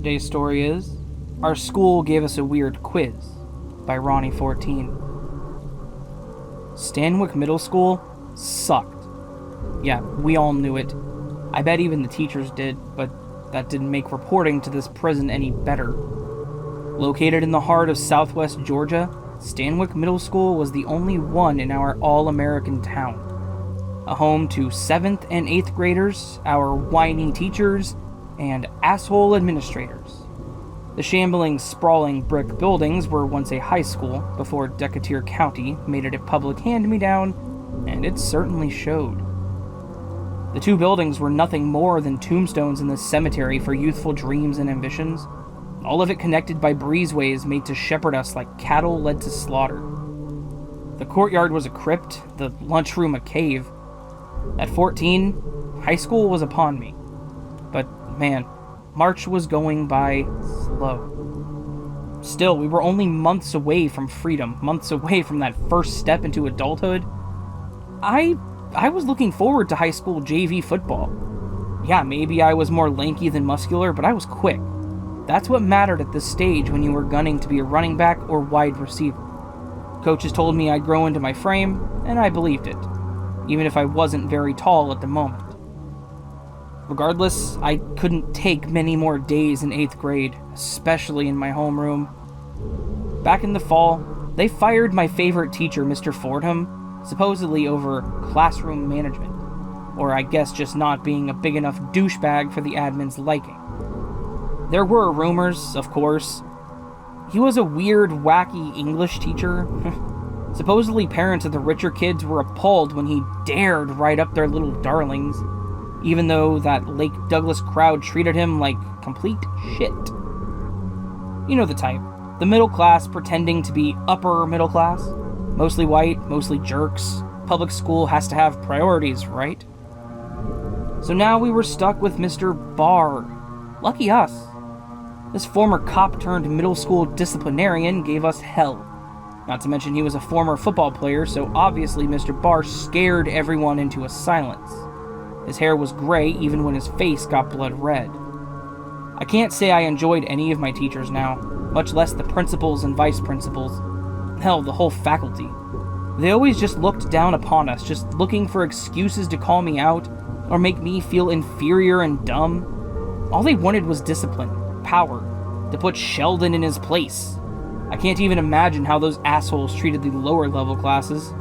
Today's story is Our School Gave Us a Weird Quiz by Rhonnie14. Stanwick Middle School sucked. Yeah, we all knew it. I bet even the teachers did, but that didn't make reporting to this prison any better. Located in the heart of southwest Georgia, Stanwick Middle School was the only one in our all-American town. A home to 7th and 8th graders, our whiny teachers, and asshole administrators. The shambling, sprawling brick buildings were once a high school before Decatur County made it a public hand-me-down, and it certainly showed. The two buildings were nothing more than tombstones in the cemetery for youthful dreams and ambitions, all of it connected by breezeways made to shepherd us like cattle led to slaughter. The courtyard was a crypt, the lunchroom a cave. At 14, high school was upon me. But man, March was going by slow. Still, we were only months away from freedom, months away from that first step into adulthood. I was looking forward to high school JV football. Yeah, maybe I was more lanky than muscular, but I was quick. That's what mattered at this stage when you were gunning to be a running back or wide receiver. Coaches told me I'd grow into my frame, and I believed it, even if I wasn't very tall at the moment. Regardless, I couldn't take many more days in 8th grade, especially in my homeroom. Back in the fall, they fired my favorite teacher, Mr. Fordham, supposedly over classroom management, or I guess just not being a big enough douchebag for the admin's liking. There were rumors, of course. He was a weird, wacky English teacher. Supposedly parents of the richer kids were appalled when he dared write up their little darlings, even though that Lake Douglas crowd treated him like complete shit. You know the type. The middle class pretending to be upper middle class. Mostly white, mostly jerks. Public school has to have priorities, right? So now we were stuck with Mr. Barr. Lucky us. This former cop-turned-middle school disciplinarian gave us hell. Not to mention he was a former football player, so obviously Mr. Barr scared everyone into a silence. His hair was gray even when his face got blood red. I can't say I enjoyed any of my teachers now, much less the principals and vice principals. Hell, the whole faculty. They always just looked down upon us, just looking for excuses to call me out, or make me feel inferior and dumb. All they wanted was discipline, power, to put Sheldon in his place. I can't even imagine how those assholes treated the lower level classes.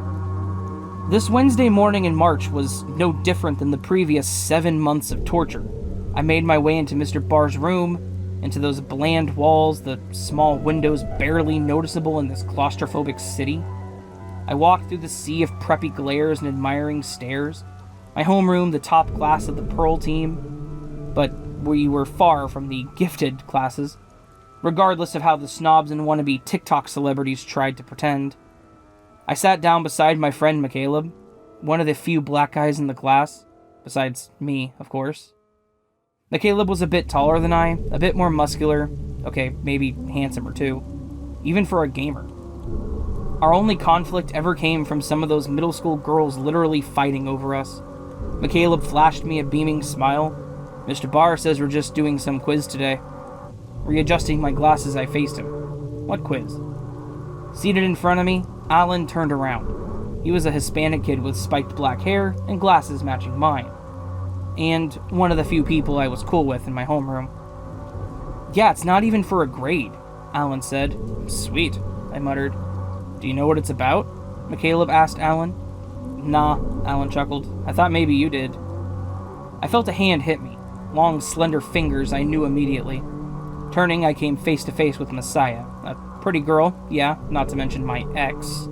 This Wednesday morning in March was no different than the previous 7 months of torture. I made my way into Mr. Barr's room, into those bland walls, the small windows barely noticeable in this claustrophobic city. I walked through the sea of preppy glares and admiring stares. My homeroom, the top class of the Pearl team, but we were far from the gifted classes, regardless of how the snobs and wannabe TikTok celebrities tried to pretend. I sat down beside my friend McCaleb, one of the few black guys in the class, besides me, of course. McCaleb was a bit taller than I, a bit more muscular, okay, maybe handsomer too, even for a gamer. Our only conflict ever came from some of those middle school girls literally fighting over us. McCaleb flashed me a beaming smile. Mr. Barr says we're just doing some quiz today. Readjusting my glasses, I faced him. What quiz? Seated in front of me, Alan turned around. He was a Hispanic kid with spiked black hair and glasses matching mine. And one of the few people I was cool with in my homeroom. Yeah, it's not even for a grade, Alan said. Sweet, I muttered. Do you know what it's about? McCaleb asked Alan. Nah, Alan chuckled. I thought maybe you did. I felt a hand hit me. Long, slender fingers I knew immediately. Turning, I came face to face with Messiah. A pretty girl, yeah, not to mention my ex.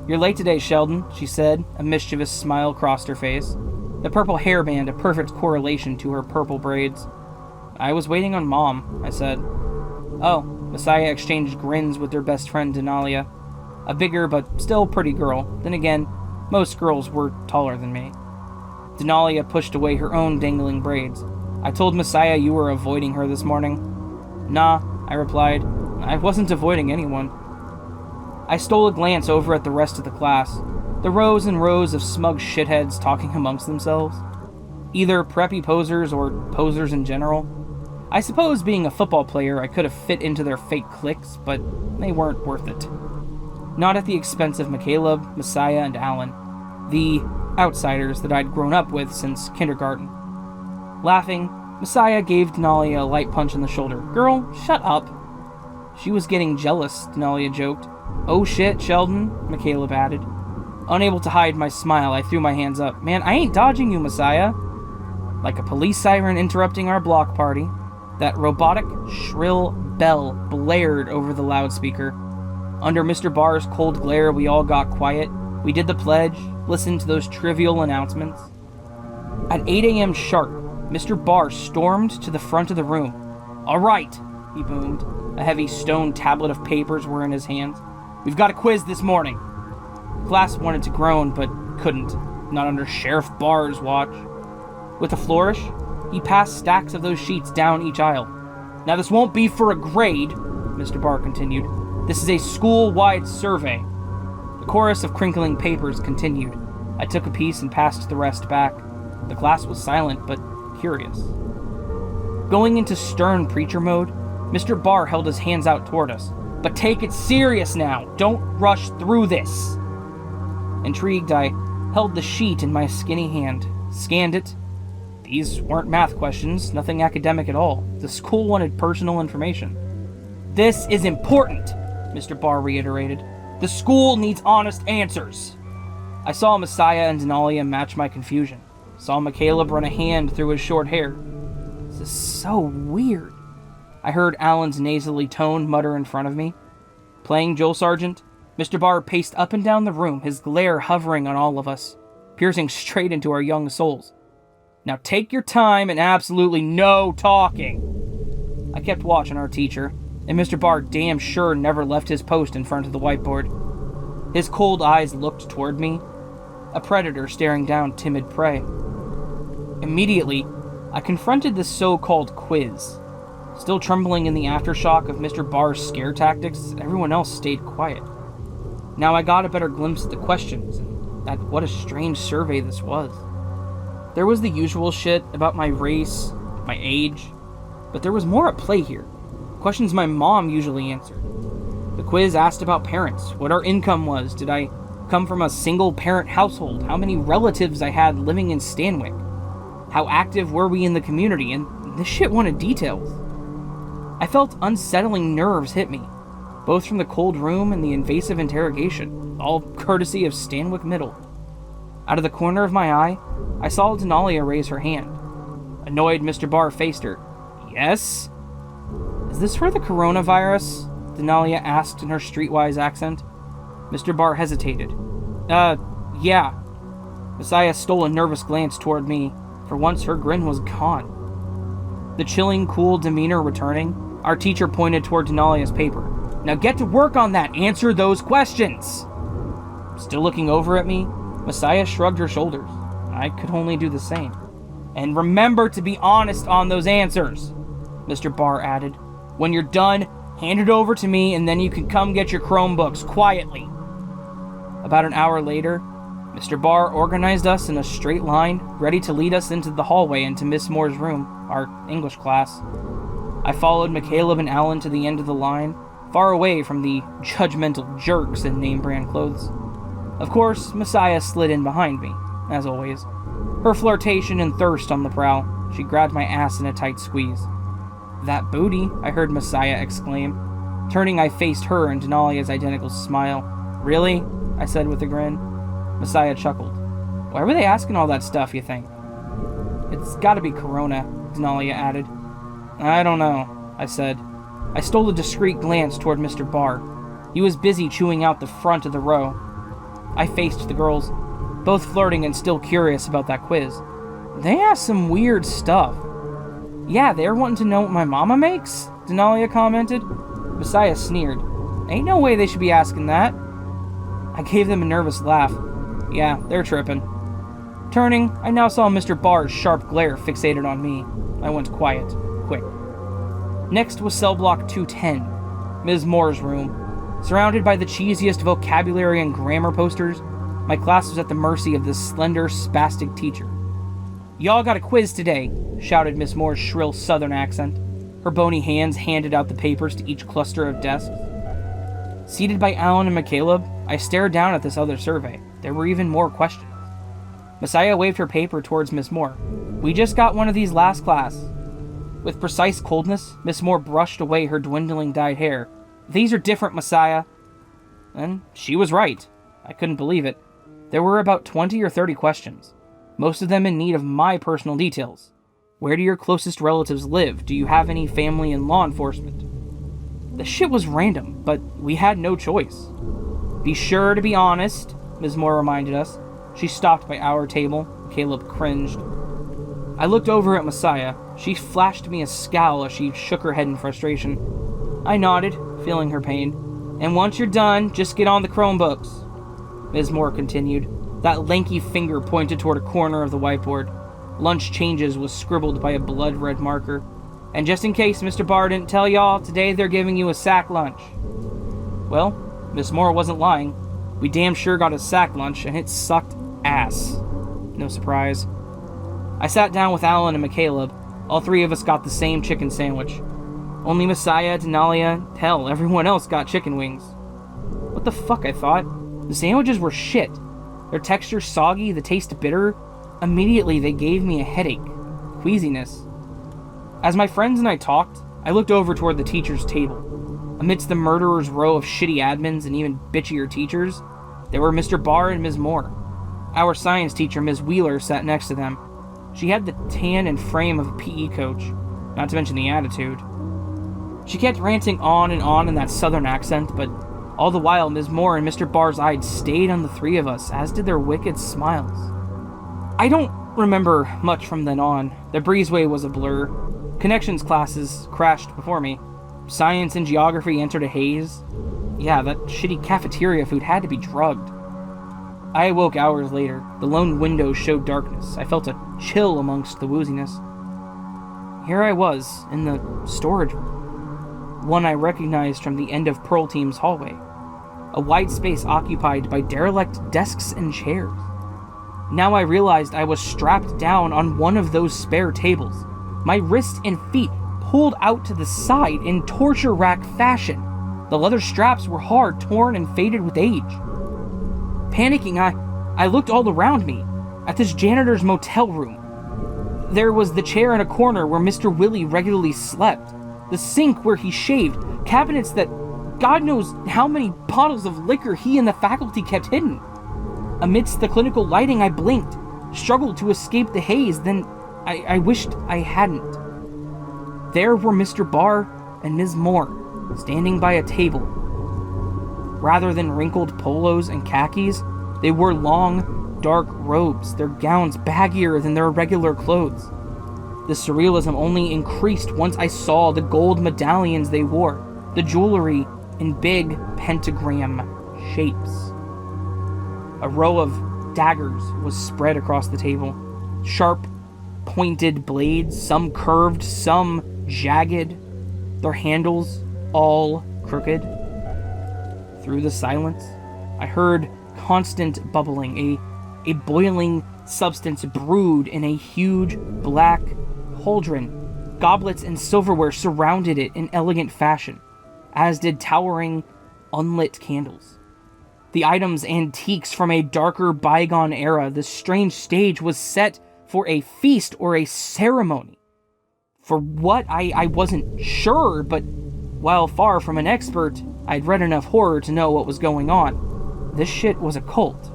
You're late today, Sheldon, she said. A mischievous smile crossed her face. The purple hairband a perfect correlation to her purple braids. I was waiting on Mom, I said. Oh, Messiah exchanged grins with their best friend Denalia. A bigger but still pretty girl. Then again, most girls were taller than me. Denalia pushed away her own dangling braids. I told Messiah you were avoiding her this morning. Nah, I replied. I wasn't avoiding anyone. I stole a glance over at the rest of the class. The rows and rows of smug shitheads talking amongst themselves. Either preppy posers or posers in general. I suppose being a football player, I could have fit into their fake cliques, but they weren't worth it. Not at the expense of Caleb, Messiah, and Alan, the outsiders that I'd grown up with since kindergarten. Laughing, Messiah gave Denalia a light punch in the shoulder. "Girl, shut up." "She was getting jealous," Denalia joked. "Oh shit, Sheldon," Caleb added. Unable to hide my smile, I threw my hands up. "Man, I ain't dodging you, Messiah." Like a police siren interrupting our block party, that robotic, shrill bell blared over the loudspeaker. Under Mr. Barr's cold glare, we all got quiet. We did the pledge, listened to those trivial announcements. At 8 a.m. sharp, Mr. Barr stormed to the front of the room. "All right," he boomed. A heavy stone tablet of papers were in his hands. "We've got a quiz this morning." The class wanted to groan, but couldn't. Not under Sheriff Barr's watch. With a flourish, he passed stacks of those sheets down each aisle. "Now this won't be for a grade," Mr. Barr continued. "This is a school-wide survey." The chorus of crinkling papers continued. I took a piece and passed the rest back. The class was silent, but curious. Going into stern preacher mode, Mr. Barr held his hands out toward us. "But take it serious now! Don't rush through this!" Intrigued, I held the sheet in my skinny hand, scanned it. These weren't math questions, nothing academic at all. The school wanted personal information. "This is important," Mr. Barr reiterated. "The school needs honest answers." I saw Messiah and Denalia match my confusion. Saw Caleb run a hand through his short hair. "This is so weird," I heard Alan's nasally tone mutter in front of me. Playing Joel Sargent, Mr. Barr paced up and down the room, his glare hovering on all of us, piercing straight into our young souls. "Now take your time and absolutely no talking." I kept watch on our teacher, and Mr. Barr damn sure never left his post in front of the whiteboard. His cold eyes looked toward me, a predator staring down timid prey. Immediately, I confronted the so-called quiz. Still trembling in the aftershock of Mr. Barr's scare tactics, everyone else stayed quiet. Now I got a better glimpse at the questions, and at what a strange survey this was. There was the usual shit about my race, my age, but there was more at play here. Questions my mom usually answered. The quiz asked about parents, what our income was, did I come from a single-parent household, how many relatives I had living in Stanwick, how active were we in the community, and this shit wanted details. I felt unsettling nerves hit me, both from the cold room and the invasive interrogation, all courtesy of Stanwick Middle. Out of the corner of my eye, I saw Denalia raise her hand. Annoyed, Mr. Barr faced her. "Yes?" "Is this for the coronavirus?" Denalia asked in her streetwise accent. Mr. Barr hesitated. Yeah." Messiah stole a nervous glance toward me. For once, her grin was gone. The chilling, cool demeanor returning, our teacher pointed toward Denalia's paper. "Now get to work on that! Answer those questions!" Still looking over at me, Messiah shrugged her shoulders. I could only do the same. "And remember to be honest on those answers," Mr. Barr added. "When you're done, hand it over to me, and then you can come get your Chromebooks quietly." About an hour later, Mr. Barr organized us in a straight line, ready to lead us into the hallway into Miss Moore's room, our English class. I followed Caleb and Alan to the end of the line, far away from the judgmental jerks in name-brand clothes. Of course, Messiah slid in behind me, as always. Her flirtation and thirst on the prowl, she grabbed my ass in a tight squeeze. "That booty," I heard Messiah exclaim. Turning, I faced her and Denalia's identical smile. "Really?" I said with a grin. Messiah chuckled. "Why were they asking all that stuff, you think?" "It's gotta be Corona," Denalia added. "I don't know," I said. I stole a discreet glance toward Mr. Barr. He was busy chewing out the front of the row. I faced the girls, both flirting and still curious about that quiz. They asked some weird stuff. "Yeah, they're wanting to know what my mama makes?" Denalia commented. Messiah sneered. "Ain't no way they should be asking that." I gave them a nervous laugh. Yeah, they're tripping. Turning, I now saw Mr. Barr's sharp glare fixated on me. I went quiet, quick. Next was cell block 210, Ms. Moore's room. Surrounded by the cheesiest vocabulary and grammar posters, my class was at the mercy of this slender, spastic teacher. "Y'all got a quiz today," shouted Miss Moore's shrill southern accent. Her bony hands handed out the papers to each cluster of desks. Seated by Alan and McCaleb, I stared down at this other survey. There were even more questions. Messiah waved her paper towards Miss Moore. We just got one of these last class. With precise coldness, Miss Moore brushed away her dwindling dyed hair. These are different, Messiah. And she was right. I couldn't believe it. There were about 20 or 30 questions, most of them in need of my personal details. Where do your closest relatives live? Do you have any family in law enforcement? The shit was random, but we had no choice. Be sure to be honest, Ms. Moore reminded us. She stopped by our table. Caleb cringed. I looked over at Messiah. She flashed me a scowl as she shook her head in frustration. I nodded, feeling her pain. And once you're done, just get on the Chromebooks. Ms. Moore continued. That lanky finger pointed toward a corner of the whiteboard. Lunch changes was scribbled by a blood-red marker. And just in case Mr. Barr didn't tell y'all, today they're giving you a sack lunch. Well, Miss Moore wasn't lying. We damn sure got a sack lunch, and it sucked ass. No surprise. I sat down with Alan and McCaleb. All three of us got the same chicken sandwich. Only Messiah, Denalia, hell, everyone else got chicken wings. What the fuck, I thought? The sandwiches were shit. Their texture soggy, the taste bitter. Immediately, they gave me a headache. Queasiness. As my friends and I talked, I looked over toward the teacher's table. Amidst the murderer's row of shitty admins and even bitchier teachers, there were Mr. Barr and Ms. Moore. Our science teacher, Ms. Wheeler, sat next to them. She had the tan and frame of a PE coach, not to mention the attitude. She kept ranting on in that southern accent, but all the while Ms. Moore and Mr. Barr's eyes stayed on the three of us, as did their wicked smiles. I don't remember much from then on. The breezeway was a blur. Connections classes crashed before me. Science and geography entered a haze. Yeah, that shitty cafeteria food had to be drugged. I awoke hours later. The lone window showed darkness. I felt a chill amongst the wooziness. Here I was, in the storage room. One I recognized from the end of Pearl Team's hallway. A wide space occupied by derelict desks and chairs. Now I realized I was strapped down on one of those spare tables. My wrists and feet pulled out to the side in torture rack fashion. The leather straps were hard, torn, and faded with age. Panicking, I looked all around me, at this janitor's motel room. There was the chair in a corner where Mr. Willie regularly slept, the sink where he shaved, cabinets that God knows how many bottles of liquor he and the faculty kept hidden. Amidst the clinical lighting, I blinked, struggled to escape the haze, then I wished I hadn't. There were Mr. Barr and Ms. Moore, standing by a table. Rather than wrinkled polos and khakis, they wore long, dark robes, their gowns baggier than their regular clothes. The surrealism only increased once I saw the gold medallions they wore, the jewelry in big pentagram shapes. A row of daggers was spread across the table. Sharp, pointed blades, some curved, some jagged, their handles all crooked. Through the silence, I heard constant bubbling, a boiling substance brewed in a huge black cauldron. Goblets and silverware surrounded it in elegant fashion, as did towering, unlit candles. The items antiques from a darker bygone era, the strange stage was set for a feast or a ceremony. For what, I wasn't sure, but while far from an expert, I'd read enough horror to know what was going on. This shit was a cult.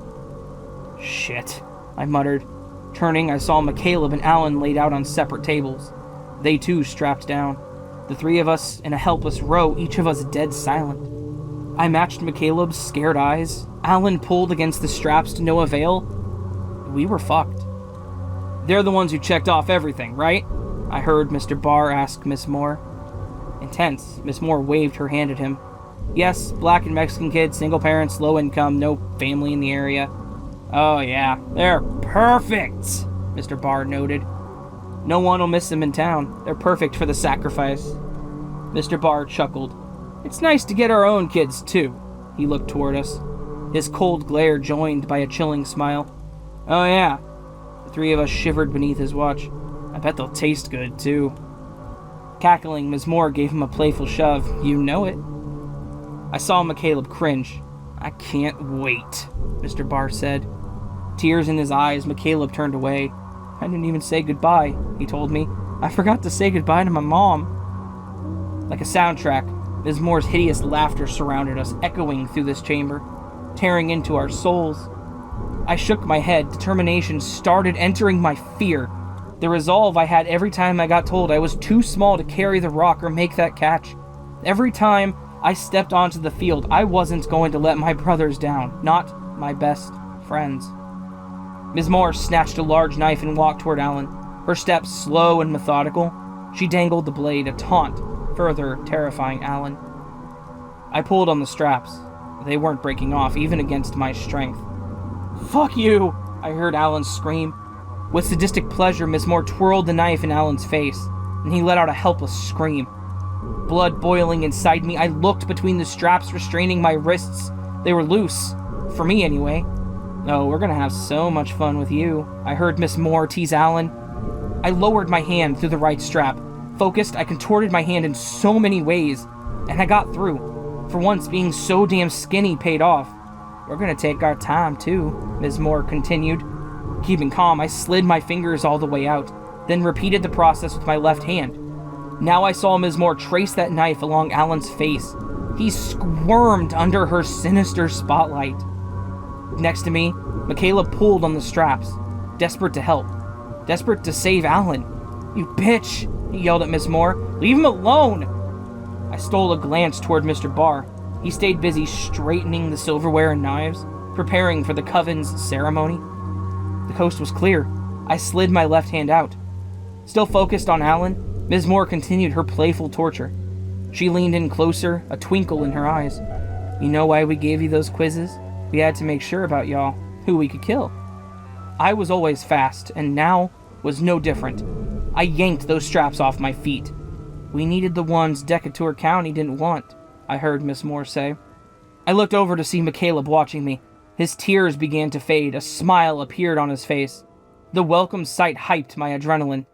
Shit, I muttered. Turning, I saw McCaleb and Alan laid out on separate tables. They too strapped down. The three of us in a helpless row, each of us dead silent. I matched McCaleb's scared eyes. Alan pulled against the straps to no avail. We were fucked. They're the ones who checked off everything, right? I heard Mr. Barr ask Miss Moore. Intense, Miss Moore waved her hand at him. Yes, black and Mexican kids, single parents, low income, no family in the area. Oh yeah, they're perfect, Mr. Barr noted. No one will miss them in town. They're perfect for the sacrifice. Mr. Barr chuckled. It's nice to get our own kids, too. He looked toward us, his cold glare joined by a chilling smile. Oh yeah. The three of us shivered beneath his watch. I bet they'll taste good, too. Cackling, Ms. Moore gave him a playful shove. You know it. I saw McCaleb cringe. I can't wait, Mr. Barr said. Tears in his eyes, McCaleb turned away. I didn't even say goodbye, he told me. I forgot to say goodbye to my mom. Like a soundtrack, Ms. Moore's hideous laughter surrounded us, echoing through this chamber, tearing into our souls. I shook my head. Determination started entering my fear. The resolve I had every time I got told I was too small to carry the rock or make that catch. Every time I stepped onto the field, I wasn't going to let my brothers down, not my best friends. Ms. Moore snatched a large knife and walked toward Alan, her steps slow and methodical. She dangled the blade, a taunt, further terrifying Alan. I pulled on the straps. They weren't breaking off, even against my strength. "Fuck you!" I heard Alan scream. With sadistic pleasure, Ms. Moore twirled the knife in Alan's face, and he let out a helpless scream. Blood boiling inside me, I looked between the straps restraining my wrists. They were loose. For me, anyway. "Oh, we're gonna have so much fun with you," I heard Miss Moore tease Alan. I lowered my hand through the right strap. Focused, I contorted my hand in so many ways, and I got through. For once, being so damn skinny paid off. "We're gonna take our time, too," Ms. Moore continued. Keeping calm, I slid my fingers all the way out, then repeated the process with my left hand. Now I saw Ms. Moore trace that knife along Alan's face. He squirmed under her sinister spotlight. Next to me, Michaela pulled on the straps, desperate to help, desperate to save Alan. "You bitch!" he yelled at Miss Moore. "Leave him alone!" I stole a glance toward Mr. Barr. He stayed busy straightening the silverware and knives, preparing for the coven's ceremony. The coast was clear. I slid my left hand out. Still focused on Alan, Ms. Moore continued her playful torture. She leaned in closer, a twinkle in her eyes. "You know why we gave you those quizzes? We had to make sure about y'all, who we could kill." I was always fast, and now was no different. I yanked those straps off my feet. "We needed the ones Decatur County didn't want," I heard Miss Moore say. I looked over to see McCaleb watching me. His tears began to fade. A smile appeared on his face. The welcome sight hyped my adrenaline.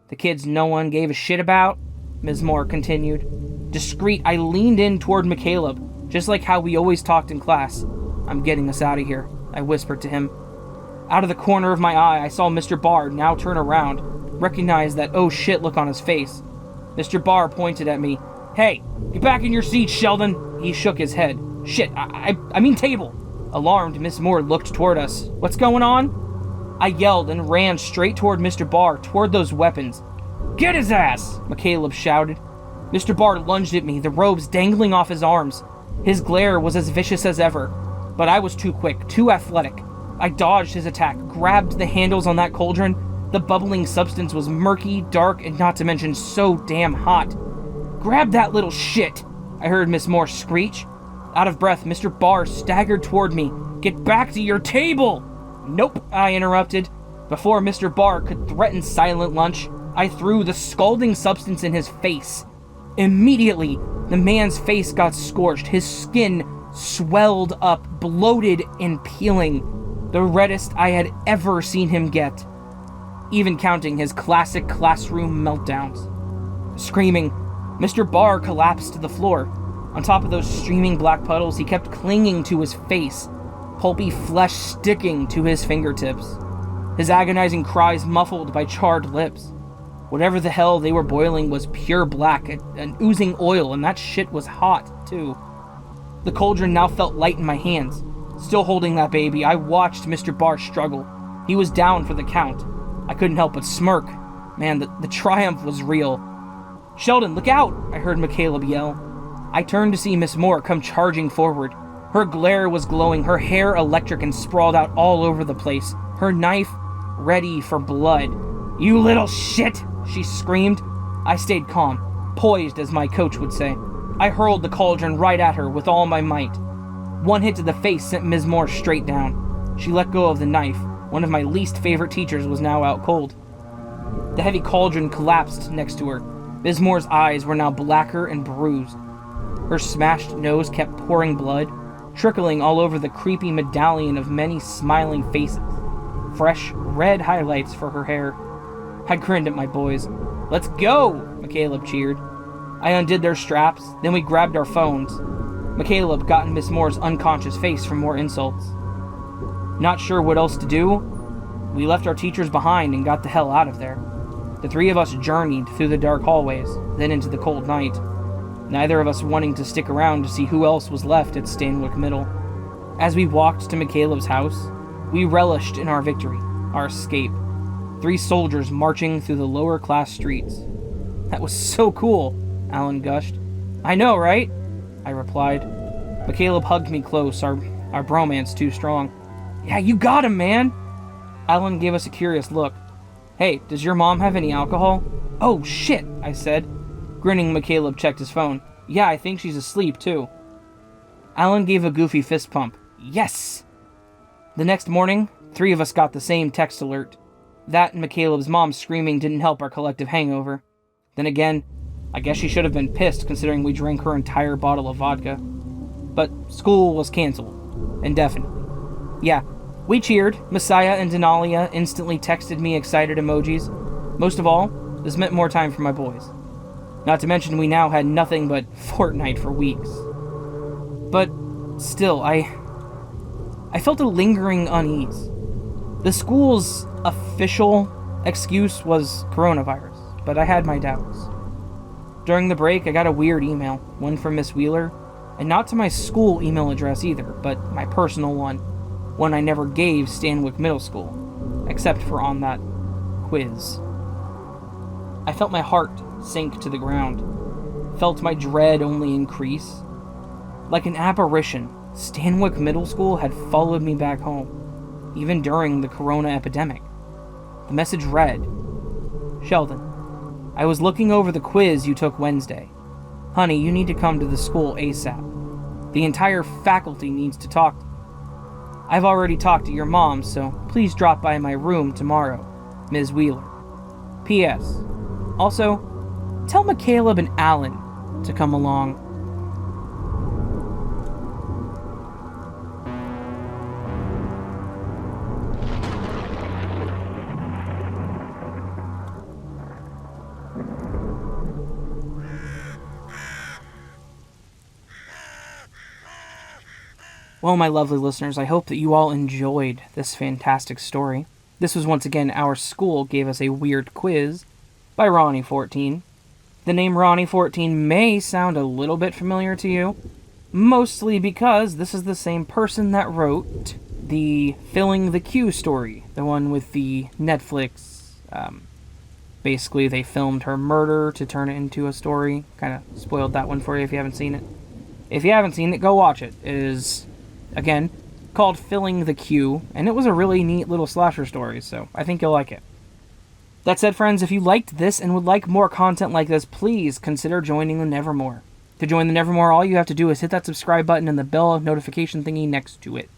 "The kids no one gave a shit about?" Ms. Moore continued. Discreet, I leaned in toward McCaleb, just like how we always talked in class. "I'm getting us out of here," I whispered to him. Out of the corner of my eye, I saw Mr. Barr now turn around, recognize that oh shit look on his face. Mr. Barr pointed at me. "Hey, get back in your seat, Sheldon!" He shook his head. "Shit, I mean table!" Alarmed, Miss Moore looked toward us. "What's going on?" I yelled and ran straight toward Mr. Barr, toward those weapons. "Get his ass!" McCaleb shouted. Mr. Barr lunged at me, the robes dangling off his arms. His glare was as vicious as ever, but I was too quick, too athletic. I dodged his attack, grabbed the handles on that cauldron. The bubbling substance was murky, dark, and not to mention so damn hot. "Grab that little shit!" I heard Miss Moore screech. Out of breath, Mr. Barr staggered toward me. "Get back to your table!" "Nope," I interrupted. Before Mr. Barr could threaten silent lunch, I threw the scalding substance in his face. Immediately, the man's face got scorched. His skin swelled up, bloated and peeling. The reddest I had ever seen him get, even counting his classic classroom meltdowns. Screaming, Mr. Barr collapsed to the floor. On top of those streaming black puddles, he kept clinging to his face, pulpy flesh sticking to his fingertips. His agonizing cries muffled by charred lips. Whatever the hell they were boiling was pure black and oozing oil, and that shit was hot, too. The cauldron now felt light in my hands. Still holding that baby, I watched Mr. Barr struggle. He was down for the count. I couldn't help but smirk. Man, the triumph was real. "Sheldon, look out!" I heard McCaleb yell. I turned to see Miss Moore come charging forward. Her glare was glowing, her hair electric and sprawled out all over the place, her knife ready for blood. "You little shit!" she screamed. I stayed calm, poised as my coach would say. I hurled the cauldron right at her with all my might. One hit to the face sent Ms. Moore straight down. She let go of the knife. One of my least favorite teachers was now out cold. The heavy cauldron collapsed next to her. Ms. Moore's eyes were now blacker and bruised. Her smashed nose kept pouring blood, trickling all over the creepy medallion of many smiling faces. Fresh, red highlights for her hair. I grinned at my boys. "Let's go!" McCaleb cheered. I undid their straps, then we grabbed our phones. McCaleb got in Miss Moore's unconscious face for more insults. Not sure what else to do, we left our teachers behind and got the hell out of there. The three of us journeyed through the dark hallways, then into the cold night, neither of us wanting to stick around to see who else was left at Stanwick Middle. As we walked to McCaleb's house, we relished in our victory, our escape. 3 soldiers marching through the lower class streets. "That was so cool," Alan gushed. "I know, right?" I replied. McCaleb hugged me close, our bromance too strong. "Yeah, you got him, man!" Alan gave us a curious look. "Hey, does your mom have any alcohol?" "Oh, shit," I said. Grinning, McCaleb checked his phone. "Yeah, I think she's asleep, too." Alan gave a goofy fist pump. "Yes!" The next morning, 3 of us got the same text alert. That and McCaleb's mom screaming didn't help our collective hangover. Then again, I guess she should have been pissed considering we drank her entire bottle of vodka. But school was canceled. Indefinitely. Yeah, we cheered. Messiah and Denalia instantly texted me excited emojis. Most of all, this meant more time for my boys. Not to mention we now had nothing but Fortnite for weeks. But still, I felt a lingering unease. The school's official excuse was coronavirus, but I had my doubts. During the break, I got a weird email, one from Miss Wheeler, and not to my school email address either, but my personal one I never gave Stanwick Middle School, except for on that quiz. I felt my heart sink to the ground, felt my dread only increase. Like an apparition, Stanwick Middle School had followed me back home, even during the corona epidemic. The message read, "Sheldon, I was looking over the quiz you took Wednesday. Honey, you need to come to the school ASAP. The entire faculty needs to talk to you. I've already talked to your mom, so please drop by my room tomorrow. Ms. Wheeler. P.S. Also, tell McCaleb and Alan to come along." Well, my lovely listeners, I hope that you all enjoyed this fantastic story. This was once again Our School Gave Us a Weird Quiz by Rhonnie14. The name Rhonnie14 may sound a little bit familiar to you, mostly because this is the same person that wrote the Filling the Queue story, the one with the Netflix, basically they filmed her murder to turn it into a story. Kind of spoiled that one for you if you haven't seen it. If you haven't seen it, go watch it. It is, again, called Filling the Queue, and it was a really neat little slasher story, so I think you'll like it. That said, friends, if you liked this and would like more content like this, please consider joining the Nevermore. To join the Nevermore, all you have to do is hit that subscribe button and the bell notification thingy next to it.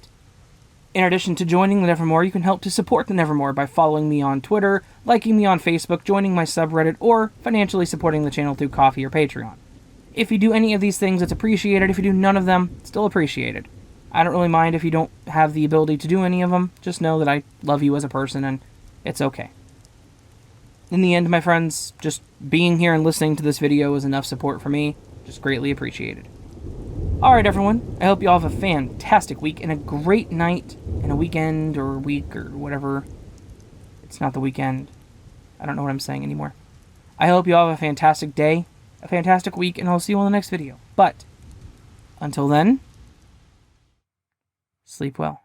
In addition to joining the Nevermore, you can help to support the Nevermore by following me on Twitter, liking me on Facebook, joining my subreddit, or financially supporting the channel through Ko-fi or Patreon. If you do any of these things, it's appreciated. If you do none of them, it's still appreciated. I don't really mind if you don't have the ability to do any of them. Just know that I love you as a person, and it's okay. In the end, my friends, just being here and listening to this video is enough support for me. Just greatly appreciated. Alright, everyone. I hope you all have a fantastic week and a great night and a weekend or week or whatever. It's not the weekend. I don't know what I'm saying anymore. I hope you all have a fantastic day, a fantastic week, and I'll see you on the next video. But, until then, sleep well.